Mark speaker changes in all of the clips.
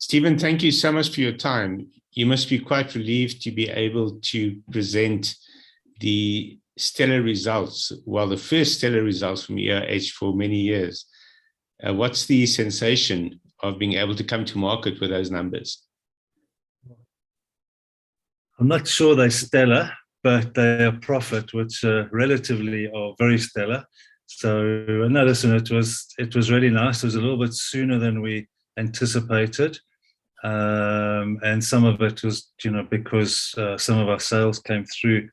Speaker 1: Stephen, thank you so much for your time. You must be quite relieved to be able to present the stellar results, well, the first stellar results from EOH for many years. What's the sensation of being able to come to market with those numbers?
Speaker 2: I'm not sure they're stellar, but they are profit, which relatively are very stellar. So no, listen, it was really nice. It was a little bit sooner than we anticipated. And some of it was, because some of our sales came through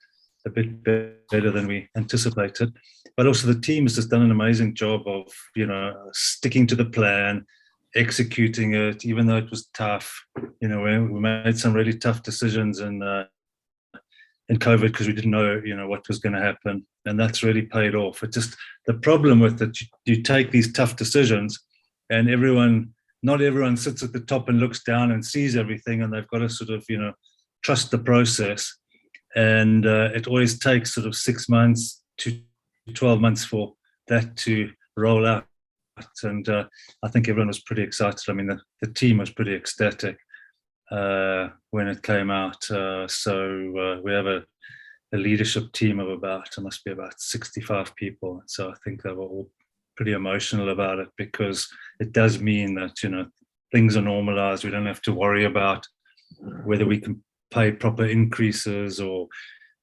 Speaker 2: a bit better than we anticipated. But also the team has just done an amazing job of, sticking to the plan, executing it, even though it was tough. We made some really tough decisions in COVID because we didn't know, what was going to happen. And that's really paid off. It's just the problem with it, you take these tough decisions and not everyone sits at the top and looks down and sees everything, and they've got to sort of, trust the process. And it always takes sort of 6 months to 12 months for that to roll out. And I think everyone was pretty excited. I mean, the team was pretty ecstatic when it came out. So we have a leadership team of it must be about 65 people. So I think they were all pretty emotional about it, because it does mean that, things are normalized. We don't have to worry about whether we can pay proper increases or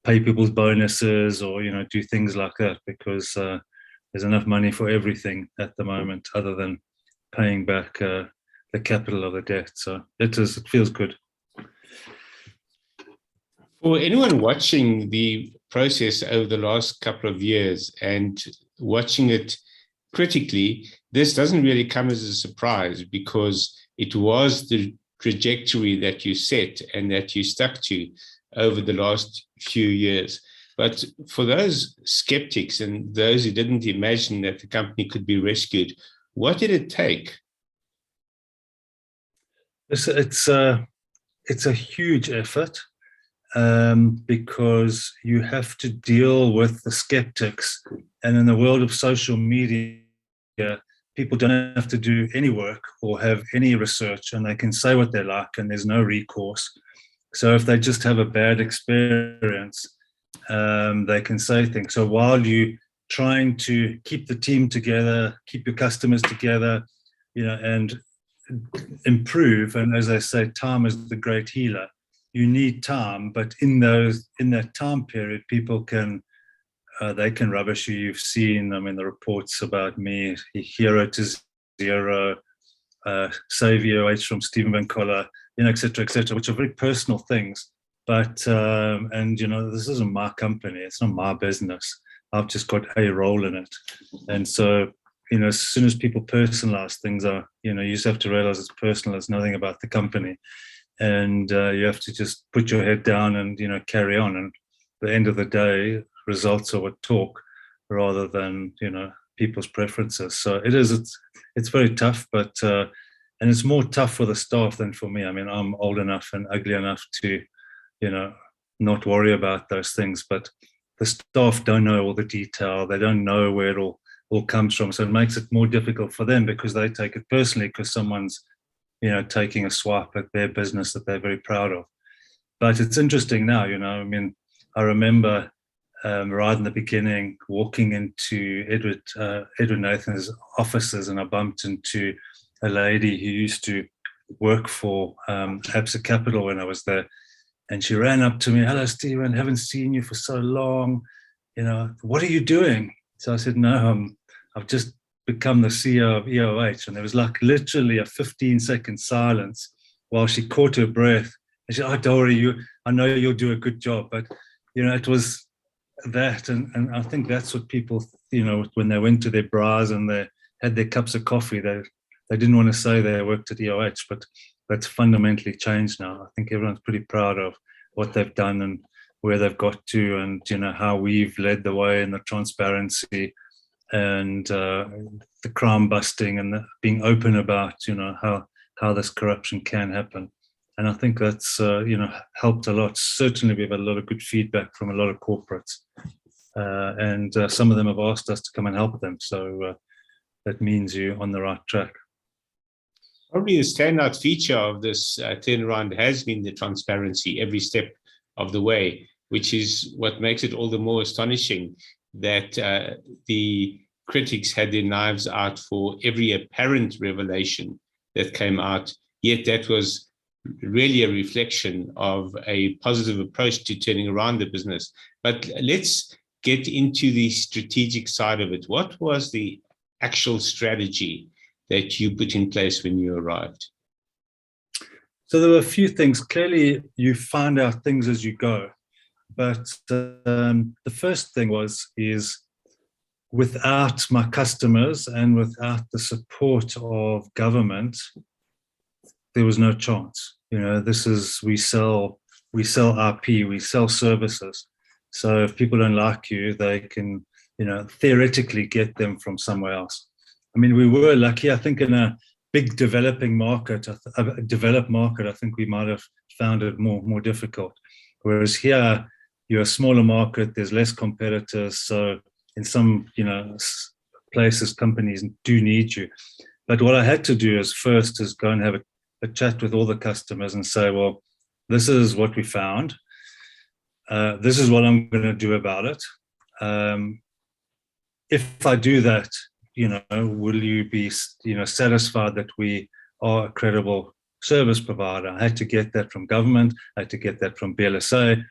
Speaker 2: pay people's bonuses or, do things like that, because there's enough money for everything at the moment other than paying back the capital of the debt. So it feels good.
Speaker 1: For anyone watching the process over the last couple of years and watching it critically, this doesn't really come as a surprise, because it was the trajectory that you set and that you stuck to over the last few years. But for those skeptics and those who didn't imagine that the company could be rescued, what did it take?
Speaker 2: It's a huge effort, because you have to deal with the skeptics. And in the world of social media, people don't have to do any work or have any research, and they can say what they like and there's no recourse. So if they just have a bad experience, they can say things. So while you're trying to keep the team together, keep your customers together, and improve, and as I say, time is the great healer. You need time, but in that time period, people can rubbish you. You've seen, the reports about me, hero to zero, save EOH from Stephen van Coller, et cetera, which are very personal things. But, this isn't my company. It's not my business. I've just got a role in it. And so, as soon as people personalize things, you just have to realize it's personal. It's nothing about the company. And you have to just put your head down and, carry on. And at the end of the day, results are what talk, rather than, people's preferences. So it's very tough, but, and it's more tough for the staff than for me. I'm old enough and ugly enough to, not worry about those things, but the staff don't know all the detail. They don't know where it all comes from. So it makes it more difficult for them, because they take it personally, because someone's, taking a swipe at their business that they're very proud of. But it's interesting now, I remember right in the beginning walking into Edward Nathan's offices, and I bumped into a lady who used to work for Absa Capital when I was there. And she ran up to me, "Hello, Stephen, haven't seen you for so long. What are you doing?" So I said, "No, I've just become the CEO of EOH." And there was like literally a 15-second silence while she caught her breath. And she said, "Oh, don't worry, I know you'll do a good job." But, it was that. And I think that's what people, when they went to their bars and they had their cups of coffee, they didn't want to say they worked at EOH, but that's fundamentally changed now. I think everyone's pretty proud of what they've done and where they've got to, and, how we've led the way in the transparency and the crime busting, and being open about, how this corruption can happen. And I think that's, helped a lot. Certainly, we've had a lot of good feedback from a lot of corporates. And some of them have asked us to come and help them. So that means you're on the right track.
Speaker 1: Probably the standout feature of this turnaround has been the transparency every step of the way, which is what makes it all the more astonishing that the critics had their knives out for every apparent revelation that came out, yet that was really a reflection of a positive approach to turning around the business. But let's get into the strategic side of it. What was the actual strategy that you put in place when you arrived?
Speaker 2: So there were a few things. Clearly, you find out things as you go. But the first thing is without my customers and without the support of government, there was no chance. We sell IP, we sell services. So if people don't like you, they can, theoretically get them from somewhere else. I mean, we were lucky. I think in a big developing market, a developed market, I think we might have found it more difficult. Whereas here, you're a smaller market, there's less competitors. So in some, places, companies do need you. But what I had to do is go and have a chat with all the customers and say, well, this is what we found. This is what I'm going to do about it. If I do that, will you be, satisfied that we are a credible service provider? I had to get that from government. I had to get that from BLSA.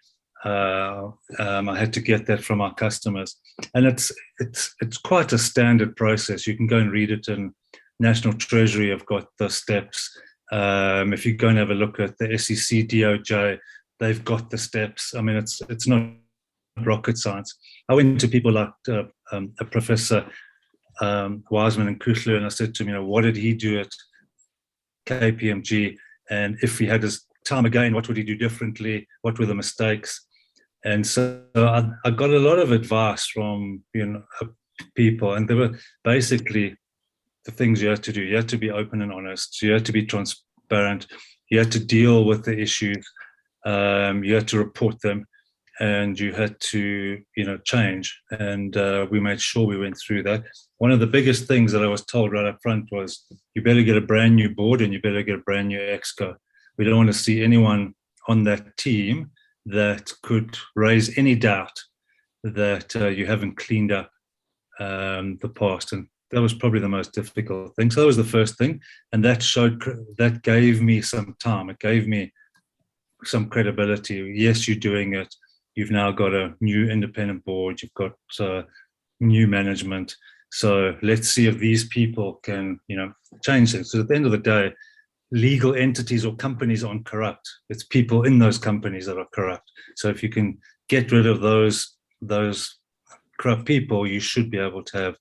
Speaker 2: I had to get that from our customers. And it's quite a standard process. You can go and read it in National Treasury. I've got the steps. If you go and have a look at the SEC, DOJ, they've got the steps. I mean, it's not rocket science. I went to people like a Professor Wiseman and Kuchler, and I said to him, what did he do at KPMG? And if he had his time again, what would he do differently? What were the mistakes? And so I got a lot of advice from people, and they were basically the things you had to do. You had to be open and honest. You had to be transparent. You had to deal with the issues. You had to report them, and you had to, change. And we made sure we went through that. One of the biggest things that I was told right up front was, you better get a brand new board and you better get a brand new exco. We don't want to see anyone on that team that could raise any doubt that you haven't cleaned up the past. And that was probably the most difficult thing. So that was the first thing. And that gave me some time. It gave me some credibility. Yes, you're doing it. You've now got a new independent board. You've got new management. So let's see if these people can, change things. So at the end of the day, legal entities or companies aren't corrupt. It's people in those companies that are corrupt. So if you can get rid of those corrupt people, you should be able to have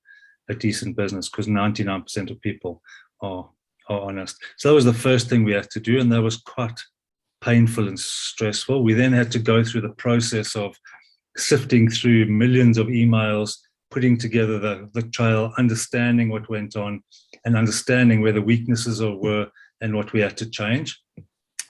Speaker 2: a decent business, because 99% of people are honest. So that was the first thing we had to do, and that was quite painful and stressful. We then had to go through the process of sifting through millions of emails, putting together the trail, understanding what went on, and understanding where the weaknesses were and what we had to change.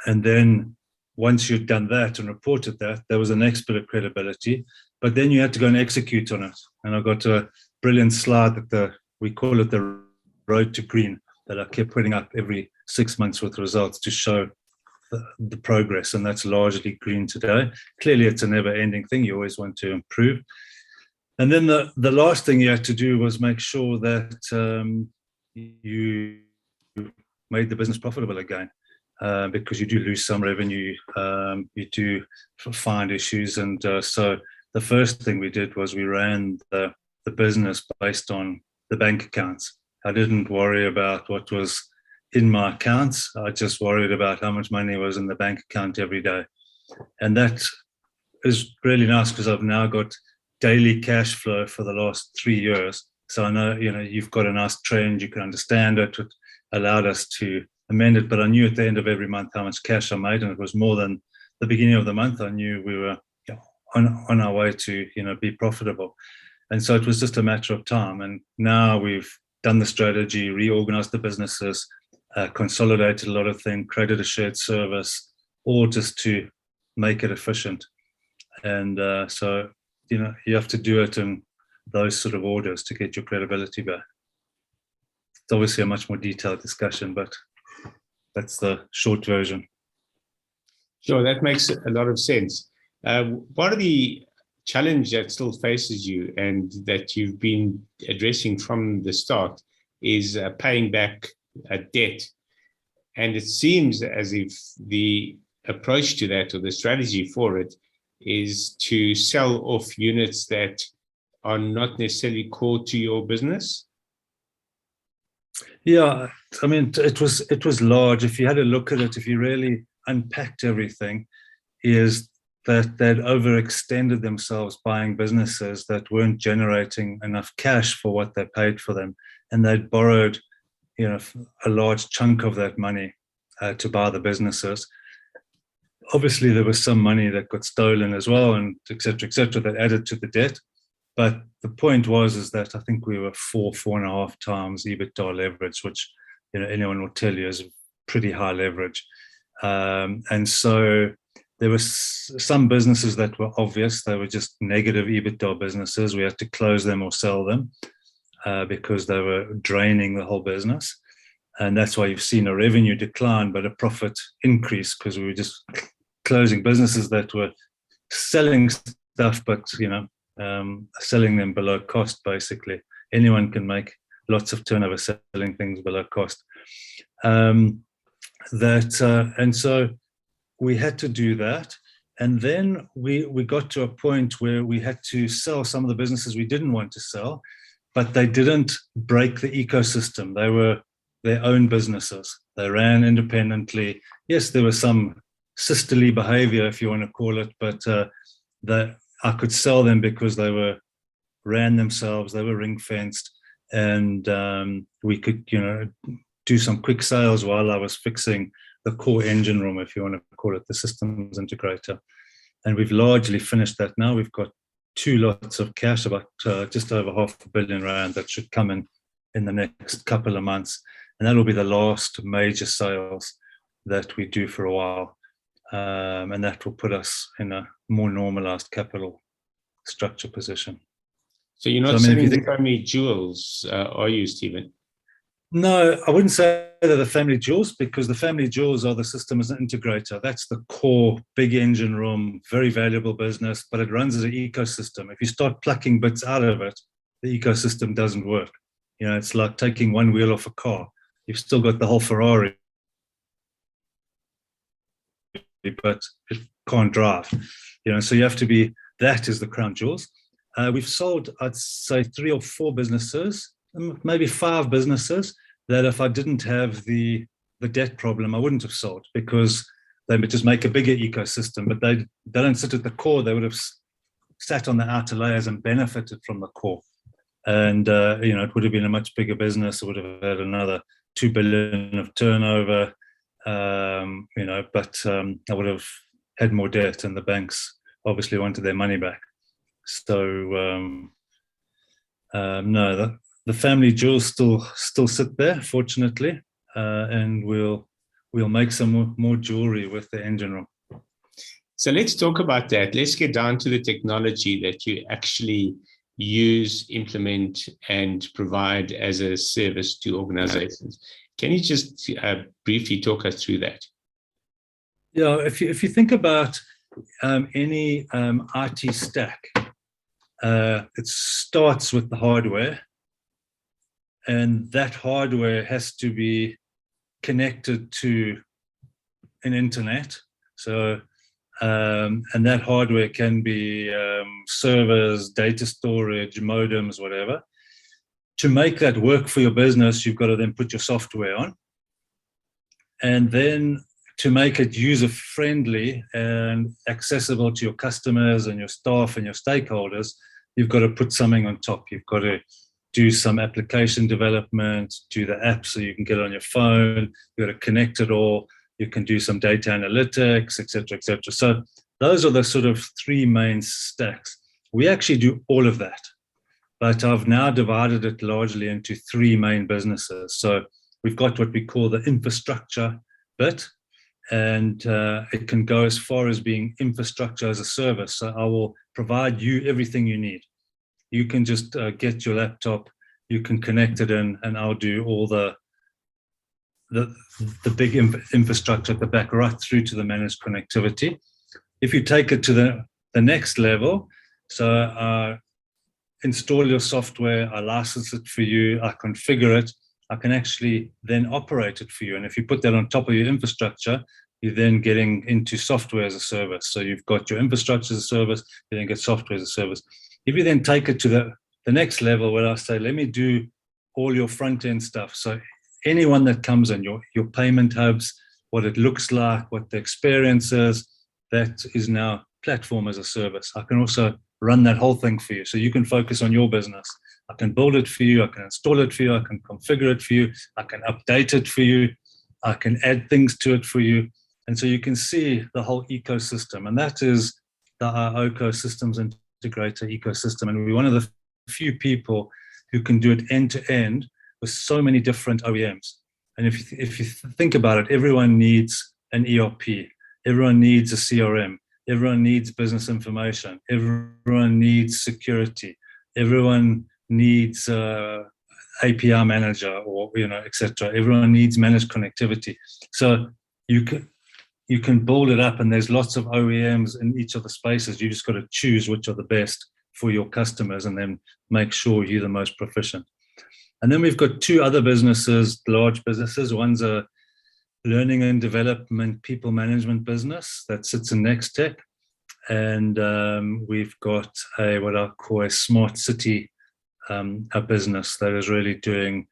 Speaker 2: And then once you'd done that and reported that, there was the next bit of credibility. But then you had to go and execute on it. And I got a brilliant slide that we call it the road to green, that I kept putting up every 6 months with results to show the progress. And that's largely green today. Clearly, it's a never-ending thing. You always want to improve. And then the last thing you had to do was make sure that you made the business profitable again, because you do lose some revenue, you do find issues. And so the first thing we did was we ran the business based on the bank accounts. I didn't worry about what was in my accounts. I just worried about how much money was in the bank account every day. And that is really nice, because I've now got daily cash flow for the last 3 years. So I know, you've got a nice trend, you can understand it. It allowed us to amend it, but I knew at the end of every month how much cash I made, and it was more than the beginning of the month. I knew we were on our way to, be profitable. And so it was just a matter of time. And now we've done the strategy, reorganized the businesses, consolidated a lot of things, created a shared service, all just to make it efficient. And so, you have to do it in those sort of orders to get your credibility back. It's obviously a much more detailed discussion, but That's the short version.
Speaker 1: Sure, that makes a lot of sense. What are the challenge that still faces you and that you've been addressing from the start is paying back debt? And it seems as if the approach to that, or the strategy for it, is to sell off units that are not necessarily core to your business.
Speaker 2: Yeah, I mean, it was large. If you had a look at it, if you really unpacked everything, is that they'd overextended themselves buying businesses that weren't generating enough cash for what they paid for them, and they'd borrowed, a large chunk of that money to buy the businesses. Obviously, there was some money that got stolen as well, and et cetera, that added to the debt. But the point is that I think we were 4.5 times EBITDA leverage, which anyone will tell you is pretty high leverage. And so there were some businesses that were obvious; they were just negative EBITDA businesses. We had to close them or sell them because they were draining the whole business. And that's why you've seen a revenue decline, but a profit increase, because we were just closing businesses that were selling stuff, but selling them below cost. Basically, anyone can make lots of turnover selling things below cost. And so we had to do that, and then we got to a point where we had to sell some of the businesses we didn't want to sell, but they didn't break the ecosystem. They were their own businesses. They ran independently. Yes, there was some sisterly behavior, if you want to call it, but that I could sell them because they ran themselves. They were ring fenced, and we could, do some quick sales while I was fixing the core engine room, if you want to call it, the systems integrator. And we've largely finished that now. We've got 2 lots of cash, about just over R500 million that should come in the next couple of months. And that'll be the last major sales that we do for a while. And that will put us in a more normalized capital structure position.
Speaker 1: So you're not selling the family jewels, are you, Stephen?
Speaker 2: No, I wouldn't say they're the family jewels, because the family jewels are the system as an integrator. That's the core big engine room, very valuable business, but it runs as an ecosystem. If you start plucking bits out of it, the ecosystem doesn't work. It's like taking one wheel off a car. You've still got the whole Ferrari, but it can't drive. So you have to be, that is the crown jewels. We've sold, I'd say, 3 or 4 businesses, maybe 5 businesses, that if I didn't have the debt problem, I wouldn't have sold, because they would just make a bigger ecosystem, but they don't sit at the core. They would have sat on the outer layers and benefited from the core. And, it would have been a much bigger business. It would have had another 2 billion of turnover, but I would have had more debt, and the banks obviously wanted their money back. So, no, the family jewels still sit there, fortunately, and we'll make some more jewelry with the engine room.
Speaker 1: So let's talk about that. Let's get down to the technology that you actually use, implement, and provide as a service to organizations. Can you just briefly talk us through that?
Speaker 2: Yeah, if you think about any IT stack, it starts with the hardware, and that hardware has to be connected to an internet. So, and that hardware can be servers, data storage, modems, whatever. To make that work for your business, you've got to then put your software on. And then to make it user-friendly and accessible to your customers and your staff and your stakeholders, you've got to put something on top. You've got to do some application development, do the app so you can get it on your phone. You've got to connect it all. You can do some data analytics, et cetera, et cetera. So those are the sort of 3 main stacks. We actually do all of that, but I've now divided it largely into 3 main businesses. So we've got what we call the infrastructure bit, and it can go as far as being infrastructure as a service. So I will provide you everything you need. You can just get your laptop, you can connect it in, and I'll do all the the big infrastructure at the back, right through to the managed connectivity. If you take it to the next level, so I install your software, I license it for you, I configure it, I can actually then operate it for you. And if you put that on top of your infrastructure, you're then getting into software as a service. So you've got your infrastructure as a service, you then get software as a service. If you then take it to the next level, where I say, let me do all your front end stuff. So anyone that comes in, your payment hubs, what it looks like, what the experience is, that is now platform as a service. I can also run that whole thing for you. So you can focus on your business. I can build it for you. I can install it for you. I can configure it for you. I can update it for you. I can add things to it for you. And so you can see the whole ecosystem. And that is the IOCO systems integrator ecosystem. And we're one of the few people who can do it end to end with so many different OEMs. And if you think about it, everyone needs an ERP. Everyone needs a CRM. Everyone needs business information. Everyone needs security. Everyone needs API manager, or etc. Everyone needs managed connectivity. So you can build it up, and there's lots of OEMs in each of the spaces. You just got to choose which are the best for your customers, and then make sure you're the most proficient. And then we've got two other businesses, large businesses. One's a learning and development people management business that sits in Nextech. And we've got what I call a smart city a business that is really doing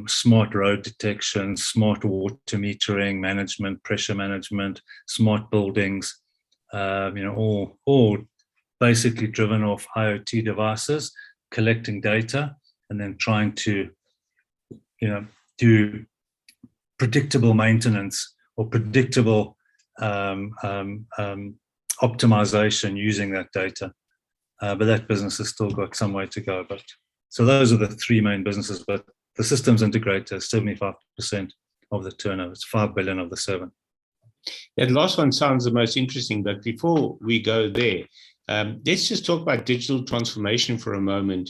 Speaker 2: smart road detection, smart water metering management, pressure management, smart buildings, all basically driven off IoT devices, collecting data, and then trying to do predictable maintenance or predictable optimization using that data. But that business has still got some way to go. But so those are the three main businesses. But the systems integrator is 75% of the turnover. It's 5 billion of the 7.
Speaker 1: That last one sounds the most interesting. But before we go there, let's just talk about digital transformation for a moment,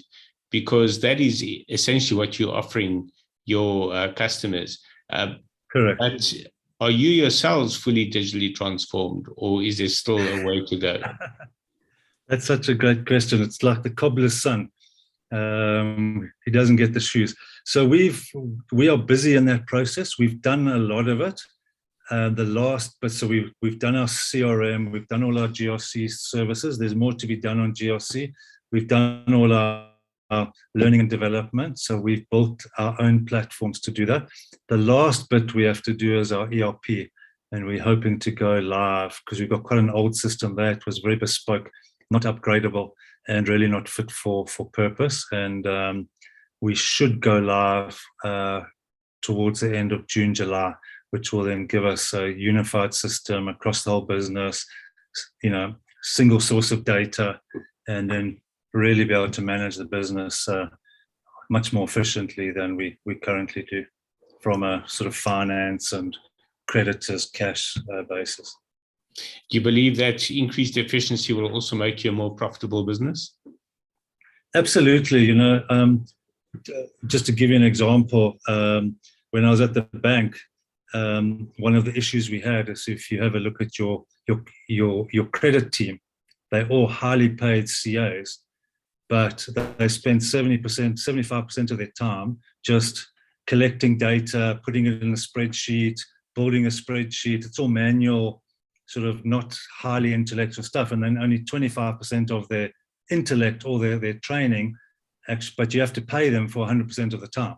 Speaker 1: because that is essentially what you're offering your customers.
Speaker 2: Correct.
Speaker 1: But are you yourselves fully digitally transformed, or is there still a way to go?
Speaker 2: That's such a great question. It's like the cobbler's son. He doesn't get the shoes. So we are busy in that process. We've done a lot of it. We've done our CRM, we've done all our GRC services. There's more to be done on GRC. We've done all our learning and development. So we've built our own platforms to do that. The last bit we have to do is our ERP, and we're hoping to go live because we've got quite an old system there. It was very bespoke, not upgradable, and really not fit for purpose. And we should go live towards the end of June, July, which will then give us a unified system across the whole business, single source of data, and then really be able to manage the business much more efficiently than we currently do from a sort of finance and creditors cash basis.
Speaker 1: Do you believe that increased efficiency will also make you a more profitable business?
Speaker 2: Absolutely. Just to give you an example, when I was at the bank, one of the issues we had is, if you have a look at your credit team, they're all highly paid CAs, but they spend 75% of their time just collecting data, putting it in a spreadsheet, building a spreadsheet. It's all manual, sort of not highly intellectual stuff. And then only 25% of their intellect or their training, but you have to pay them for 100% of the time.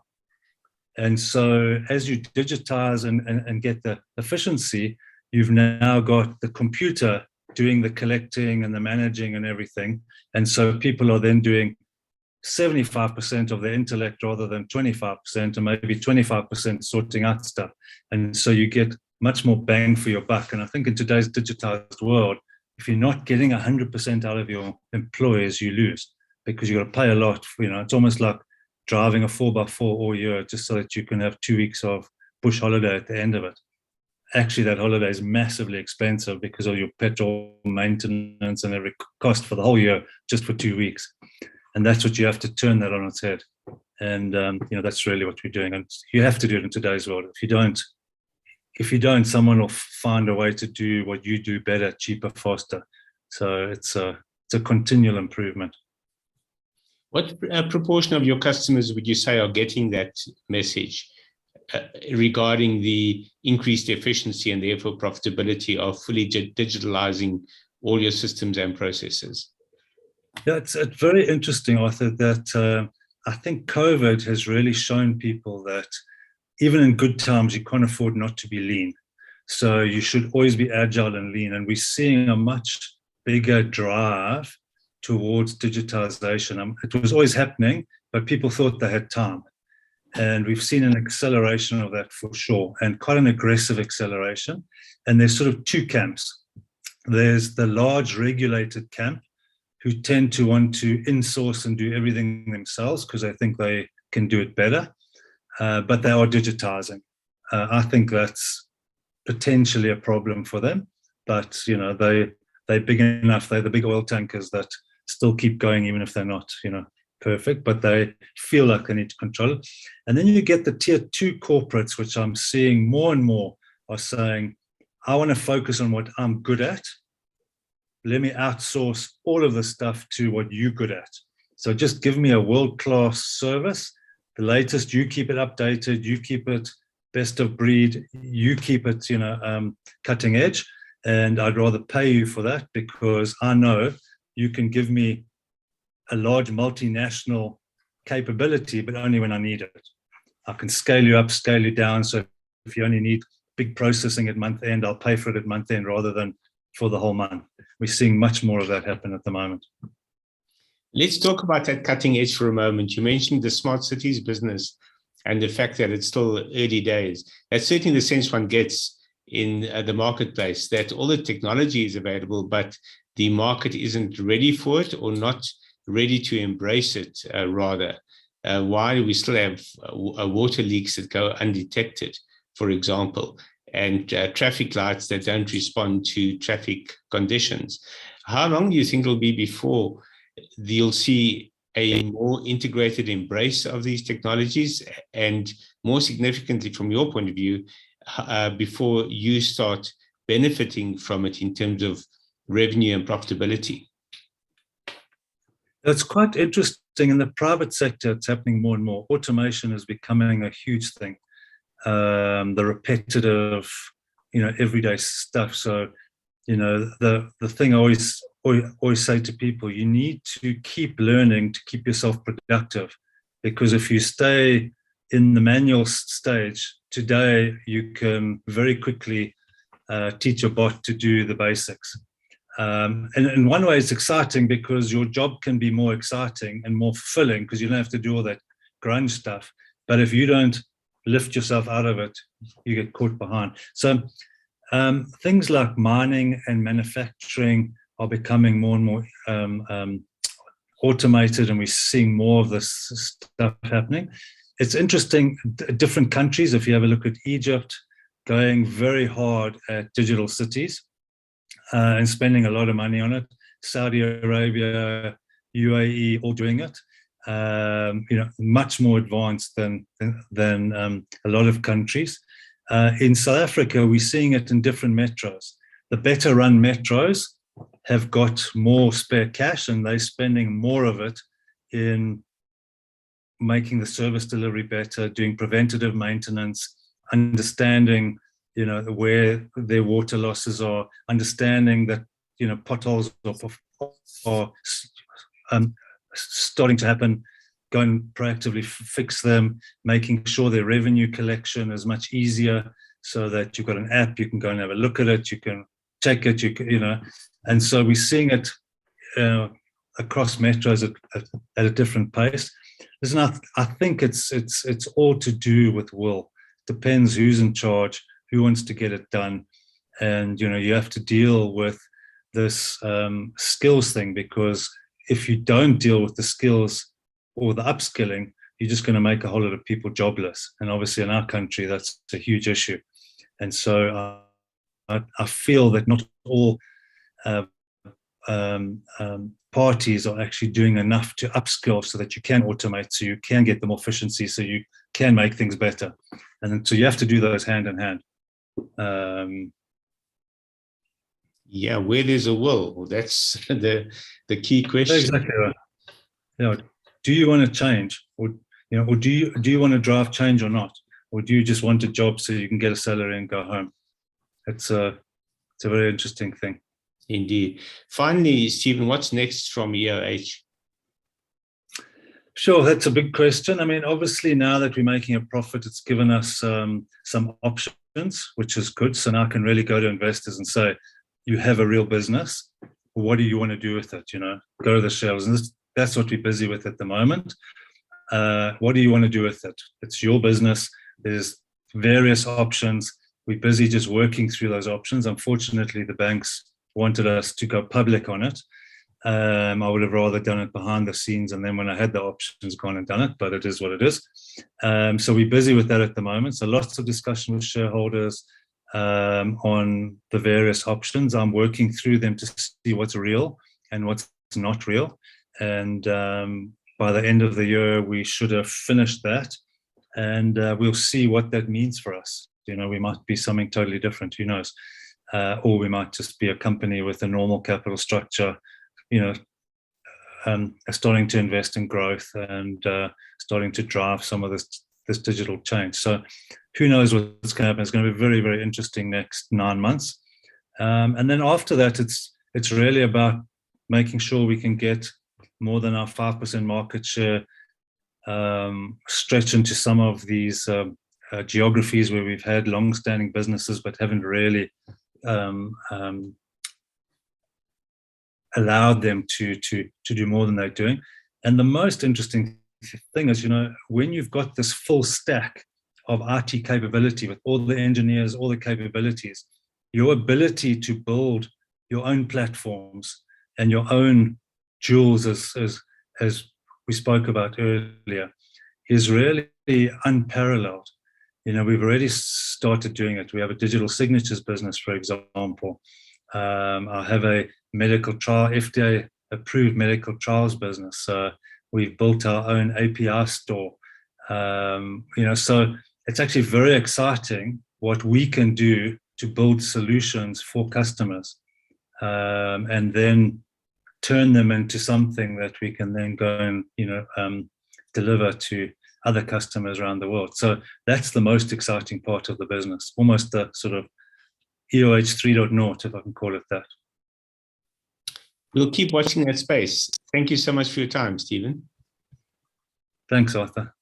Speaker 2: And so as you digitize and get the efficiency, you've now got the computer doing the collecting and the managing and everything. And so people are then doing 75% of their intellect rather than 25%, and maybe 25% sorting out stuff. And so you get much more bang for your buck. And I think in today's digitized world, if you're not getting 100% out of your employees, you lose, because you've got to pay a lot. It's almost like driving a 4x4 all year just so that you can have 2 weeks of bush holiday at the end of it. Actually, that holiday is massively expensive because of your petrol, maintenance, and every cost for the whole year just for 2 weeks. And that's what you have to turn that on its head. And that's really what we're doing. And you have to do it in today's world. If you don't, someone will find a way to do what you do better, cheaper, faster. So it's a continual improvement.
Speaker 1: What proportion of your customers would you say are getting that message regarding the increased efficiency and therefore profitability of fully digitalizing all your systems and processes?
Speaker 2: Yeah, it's very interesting, Arthur, that I think COVID has really shown people that even in good times, you can't afford not to be lean. So you should always be agile and lean. And we're seeing a much bigger drive towards digitization. It was always happening, but people thought they had time. And we've seen an acceleration of that for sure, and quite an aggressive acceleration. And there's sort of two camps. There's the large regulated camp who tend to want to insource and do everything themselves because they think they can do it better, but they are digitizing. I think that's potentially a problem for them, but they're big enough. They're the big oil tankers that still keep going even if they're not, perfect, but they feel like they need to control it. And then you get the tier 2 corporates, which I'm seeing more and more are saying, I want to focus on what I'm good at. Let me outsource all of the stuff to what you're good at. So just give me a world-class service. The latest, you keep it updated, you keep it best of breed, you keep it, cutting edge. And I'd rather pay you for that because I know you can give me a large multinational capability, but only when I need it. I can scale you up, scale you down. So if you only need big processing at month end, I'll pay for it at month end rather than for the whole month. We're seeing much more of that happen at the moment.
Speaker 1: Let's talk about that cutting edge for a moment. You mentioned the smart cities business and the fact that it's still early days. That's certainly the sense one gets in the marketplace, that all the technology is available, but the market isn't ready for it or not ready to embrace it, rather. Why do we still have water leaks that go undetected, for example, and traffic lights that don't respond to traffic conditions? How long do you think it'll be before you'll see a more integrated embrace of these technologies, and more significantly from your point of view, before you start benefiting from it in terms of revenue and profitability?
Speaker 2: That's quite interesting. In the private sector, it's happening more and more. Automation is becoming a huge thing. The repetitive, everyday stuff. So, the thing I always say to people, you need to keep learning to keep yourself productive, because if you stay in the manual stage today, you can very quickly teach a bot to do the basics. And in one way, it's exciting because your job can be more exciting and more fulfilling because you don't have to do all that grunge stuff. But if you don't lift yourself out of it, you get caught behind. So things like mining and manufacturing are becoming more and more automated, and we're seeing more of this stuff happening. It's interesting, different countries, if you have a look at Egypt, going very hard at digital cities and spending a lot of money on it. Saudi Arabia, UAE, all doing it. Much more advanced than a lot of countries. In South Africa, we're seeing it in different metros. The better run metros have got more spare cash, and they're spending more of it in making the service delivery better, doing preventative maintenance, understanding where their water losses are, understanding that potholes are starting to happen, go and proactively fix them, making sure their revenue collection is much easier, so that you've got an app, you can go and have a look at it, you can check it, and so we're seeing it across metros at a different pace. Listen, I think it's all to do with will. Depends who's in charge, who wants to get it done, and you have to deal with this skills thing, because if you don't deal with the skills or the upskilling, you're just going to make a whole lot of people jobless. And obviously in our country, that's a huge issue. And so I feel that not all parties are actually doing enough to upskill so that you can automate, so you can get the more efficiency, so you can make things better. And then, so you have to do those hand in hand.
Speaker 1: Yeah, where there's a will, that's the key question.
Speaker 2: Exactly right. Do you want to change, or or do you want to drive change or not, or do you just want a job so you can get a salary and go home? It's a very interesting thing.
Speaker 1: Indeed. Finally, Stephen, what's next from EOH?
Speaker 2: Sure, that's a big question. I mean, obviously, now that we're making a profit, it's given us some options, which is good. So now I can really go to investors and say, you have a real business. What do you want to do with it? Go to the shareholders. And that's what we're busy with at the moment. What do you want to do with it? It's your business. There's various options. We're busy just working through those options. Unfortunately, the banks wanted us to go public on it. I would have rather done it behind the scenes, and then when I had the options, gone and done it, but it is what it is. So we're busy with that at the moment. So lots of discussion with shareholders on the various options. I'm working through them to see what's real and what's not real. And by the end of the year, we should have finished that, and we'll see what that means for us. We might be something totally different, who knows? Or we might just be a company with a normal capital structure, starting to invest in growth and starting to drive some of this digital change. So who knows what's going to happen? It's going to be very, very interesting next 9 months. And then after that, it's really about making sure we can get more than our 5% market share, stretch into some of these geographies where we've had long-standing businesses but haven't really allowed them to do more than they're doing. And the most interesting thing is, when you've got this full stack of IT capability with all the engineers, all the capabilities, your ability to build your own platforms and your own jewels, as we spoke about earlier, is really unparalleled. We've already started doing it. We have a digital signatures business, for example. I have a medical trial, FDA approved medical trials business. We've built our own API store. So it's actually very exciting what we can do to build solutions for customers, and then turn them into something that we can then go and deliver to other customers around the world. So that's the most exciting part of the business, almost the sort of EOH 3.0, if I can call it that.
Speaker 1: We'll keep watching that space. Thank you so much for your time, Stephen.
Speaker 2: Thanks, Arthur.